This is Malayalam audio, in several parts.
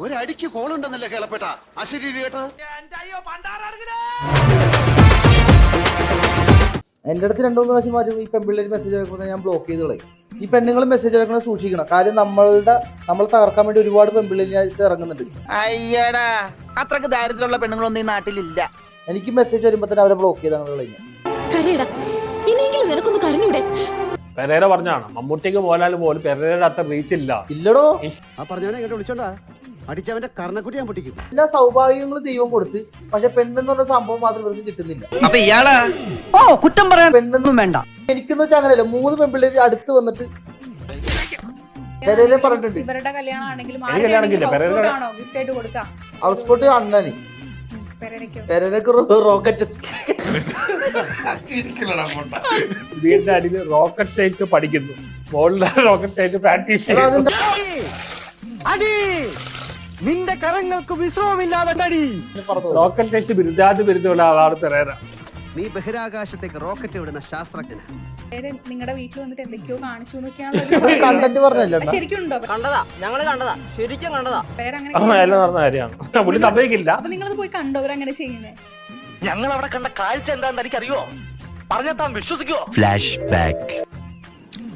ഒരടിക്ക് കോളുണ്ടെന്നല്ലേ കേളപ്പെട്ട അശരീരി കേട്ടോ. എൻ്റെ അടുത്ത് 2-3 പ്രാവശ്യം മാറ്റും ഈ പെൺപിള്ളേർ മെസ്സേജ് അയക്കുന്നത് ഞാൻ ബ്ലോക്ക് ചെയ്ത് കളയും. ഈ പെണ്ണുങ്ങൾ മെസ്സേജ് അയക്കുന്നത് സൂക്ഷിക്കണം. കാര്യം നമ്മളെ തകർക്കാൻ വേണ്ടി ഒരുപാട് പെൺപിള്ളേരിനകത്ത് ഇറങ്ങുന്നുണ്ട്. അയ്യടാ, അത്രക്ക് ദാരിദ്ര്യമുള്ള പെണ്ണുങ്ങളൊന്നും ഈ നാട്ടിലില്ല. എനിക്ക് മെസ്സേജ് വരുമ്പോ തന്നെ അവരെ ബ്ലോക്ക് ചെയ്താണ് കളയുന്നത്. പെരേര പറഞ്ഞാണ് മമ്മൂട്ടിക്ക് പോലാൽ പോലും പെരേരയുടെ അത്ര റീച്ച് ഇല്ല. ഇല്ലടോ, ആ പറഞ്ഞവനെ ഇങ്ങോട്ട് വിളിച്ചോണ്ടാ അടിച്ചവന്റെ കർണക്കുട്ടി ഞാൻ പൊട്ടിക്കും. എല്ലാ സൗഭാഗ്യങ്ങളും ദൈവം കൊടുത്ത്, പക്ഷെ പെണ്ണെന്ന് പറഞ്ഞ സംഭവം മാത്രം ഇവർക്ക് കിട്ടുന്നില്ല. അപ്പൊ ഇയാളാ കുറ്റം പറയാൻ പെണ്ണൊന്നും വേണ്ട. എനിക്കെന്ന് വെച്ചാൽ അങ്ങനെയല്ല, 3 പെൺപിള്ളേര് അടുത്ത് വന്നിട്ട് പെരേരെ പറഞ്ഞിട്ടുണ്ട് ഇവരുടെ കല്യാണം ആണെങ്കിലും ഹൗസ് ബോട്ട് അണ്ണന് പെരേരക്ക് റോക്കറ്റ് വീടിന്റെ അടിയിൽ റോക്കറ്റ് സയൻസ് പഠിക്കുന്നു, മോളിലെ റോക്കറ്റ് സയൻസ് പ്രാക്ടീസ് ചെയ്യുന്നു. നിന്റെ കരങ്ങൾക്ക് വിശ്രമമില്ലാതെ റോക്കറ്റ് സയൻസ് ബിരുദമുള്ള ആളാണ് പെരേര. നീ ബഹിരാകാശത്തേക്ക് റോക്കറ്റ് വിടുന്ന ശാസ്ത്രജ്ഞനാ. നിങ്ങളുടെ വീട്ടിൽ വന്നിട്ട് എന്തൊക്കെയോ കാണിച്ചു കണ്ടന്റ് പറഞ്ഞല്ലോ. ശരിക്കും ഉണ്ടോ? കണ്ടതാ, ഞങ്ങള് കണ്ടതാ, ശരിക്കും കണ്ടതാ. എല്ലാം നടന്ന കാര്യമാണ്, പുള്ളി സമ്മതിക്കില്ല. അപ്പൊ നിങ്ങളത് പോയി കണ്ടോ അവരങ്ങനെ ചെയ്യുന്നേ? ഞങ്ങൾ അവിടെ കണ്ട കാഴ്ച എന്താന്ന് എനിക്കറിയോ, പറഞ്ഞാൽ താൻ വിശ്വസിക്കുവോ? Flash back.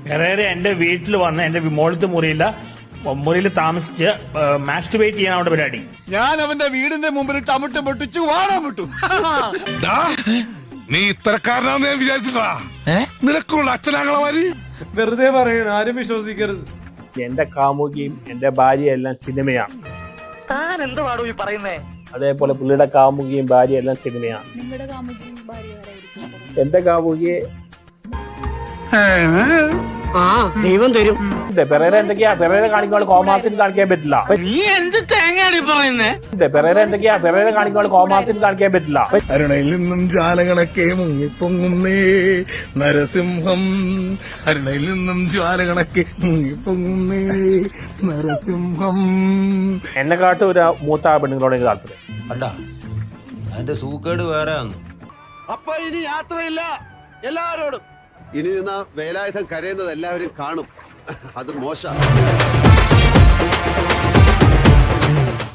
പെരേര എന്റെ വീട്ടിൽ വന്ന് എന്റെ മുകളിലത്തെ മുറിയിൽ താമസിച്ച് മാസ്റ്റുബേറ്റ് ചെയ്യാൻ അവിടെ പരിപാടി. ഞാൻ അവന്റെ വീടിന്റെ മുമ്പിൽ ചവിട്ട് പൊട്ടിച്ചു വാടാൻ വിട്ടു. നീ ഇത്തരക്കാരനാന്ന് ഞാൻ വിചാരിച്ചിട്ടാ. നിനക്കുള്ള അച്ഛനാങ്ങളമാര് വെറുതെ പറയണ, ആരും വിശ്വസിക്കരുത്. എന്റെ കാമുകിയും എന്റെ ഭാര്യയും എല്ലാം സിനിമയാണ്. താൻ എന്തുവാടോ ഈ പറയുന്നേ? അതേപോലെ പുള്ളിയുടെ കാമുകിയും ഭാര്യയും എല്ലാം സിനിമയാണ്. നിങ്ങളുടെ കാമുകിയും ഭാര്യ എന്റെ കാമുകിയെ ദൈവം തരും. പെരേര എന്തൊക്കെയാ പെരേര കാണിക്കുമ്പോൾ കോമാത്തിന് കാണിക്കാൻ പറ്റില്ല. നീ എന്ത് തേങ്ങയാണ് പറയുന്നേ? പെരേര എന്തൊക്കെയാ പെരേര കാണിക്കുമ്പോൾ കോമാത്തിന് കാണിക്കാൻ പറ്റില്ല. അരുണയിൽ നിന്നും ജാലകണക്കെ മുങ്ങിപ്പൊങ്ങുന്നേ നരസിംഹം. അരുണയിൽ നിന്നും ജാലകണക്കെ മുങ്ങിപ്പൊങ്ങുന്നേ നരസിംഹം. എന്നെ കാട്ടും ഒരു മൂത്ത പെണ്ണുങ്ങളോട് എനിക്ക് താല്പര്യം. കണ്ടാ അതിന്റെ സൂക്കേട് വേറെ. അപ്പൊ ഇനി യാത്രയില്ല എല്ലാരോടും. ഇനി നിന്ന വേലായുധം കരയുന്നത് എല്ലാവരും കാണും. അത് മോശം.